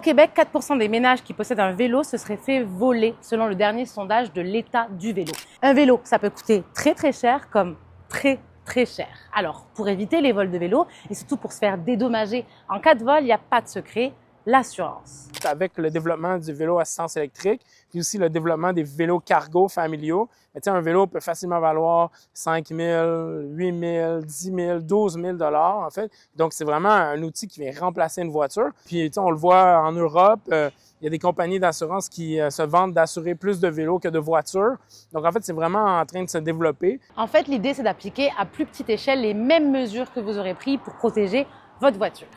Au Québec, 4% des ménages qui possèdent un vélo se seraient fait voler selon le dernier sondage de l'état du vélo. Un vélo, ça peut coûter très cher comme très cher. Alors, pour éviter les vols de vélo et surtout pour se faire dédommager en cas de vol, il n'y a pas de secret, l'assurance. Avec le développement du vélo assistance électrique, puis aussi le développement des vélos cargo familiaux, un vélo peut facilement valoir 5 000, 8 000, 10 000, 12 000 en fait. Donc, c'est vraiment un outil qui vient remplacer une voiture. Puis, on le voit en Europe, il y a des compagnies d'assurance qui se vantent d'assurer plus de vélos que de voitures. Donc, en fait, c'est vraiment en train de se développer. En fait, l'idée, c'est d'appliquer à plus petite échelle les mêmes mesures que vous aurez prises pour protéger votre voiture.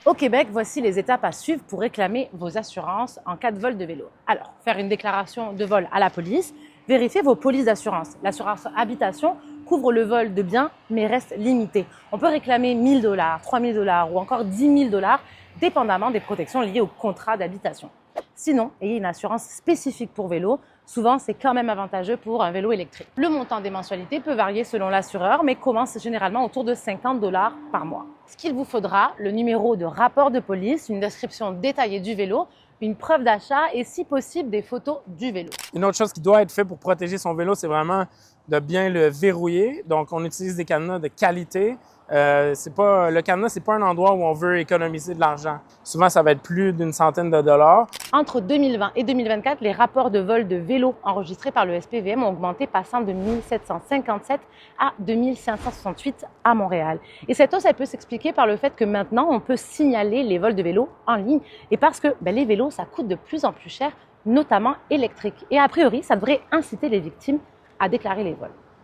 Au Québec, voici les étapes à suivre pour réclamer vos assurances en cas de vol de vélo. Alors, faire une déclaration de vol à la police, vérifier vos polices d'assurance. L'assurance habitation couvre le vol de biens, mais reste limitée. On peut réclamer 1 000 $, 3 000 $ ou encore 10 000 $, dépendamment des protections liées au contrat d'habitation. Sinon, ayez une assurance spécifique pour vélo. Souvent, c'est quand même avantageux pour un vélo électrique. Le montant des mensualités peut varier selon l'assureur, mais commence généralement autour de 50 $ par mois. Ce qu'il vous faudra, le numéro de rapport de police, une description détaillée du vélo, une preuve d'achat et si possible des photos du vélo. Une autre chose qui doit être faite pour protéger son vélo, c'est vraiment de bien le verrouiller. Donc, on utilise des cadenas de qualité. Le cadenas, c'est pas un endroit où on veut économiser de l'argent. Souvent, ça va être plus d'une centaine de dollars. Entre 2020 et 2024, les rapports de vol de vélos enregistrés par le SPVM ont augmenté, passant de 1757 à 2568 à Montréal. Et cette hausse, elle peut s'expliquer par le fait que maintenant, on peut signaler les vols de vélos en ligne et parce que les vélos, ça coûte de plus en plus cher, notamment électriques. Et a priori, ça devrait inciter les victimes à déclarer les vols.